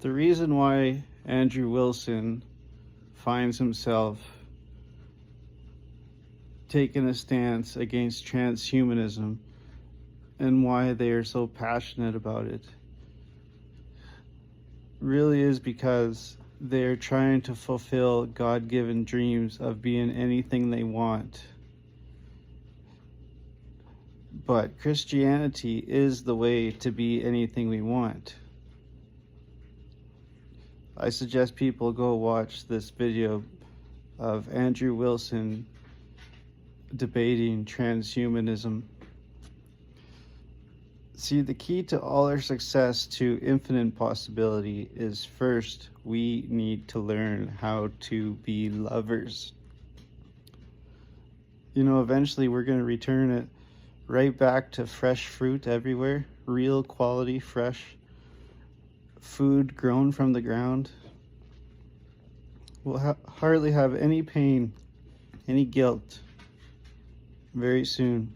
The reason why Andrew Wilson finds himself taking a stance against transhumanism and why they are so passionate about it really is because they're trying to fulfill God-given dreams of being anything they want. But Christianity is the way to be anything we want. I suggest people go watch this video of Andrew Wilson debating transhumanism. See, the key to all our success to infinite possibility is first, we need to learn how to be lovers. You know, eventually we're going to return it right back to fresh fruit everywhere, real quality, fresh food grown from the ground. We'll hardly have any pain, any guilt very soon.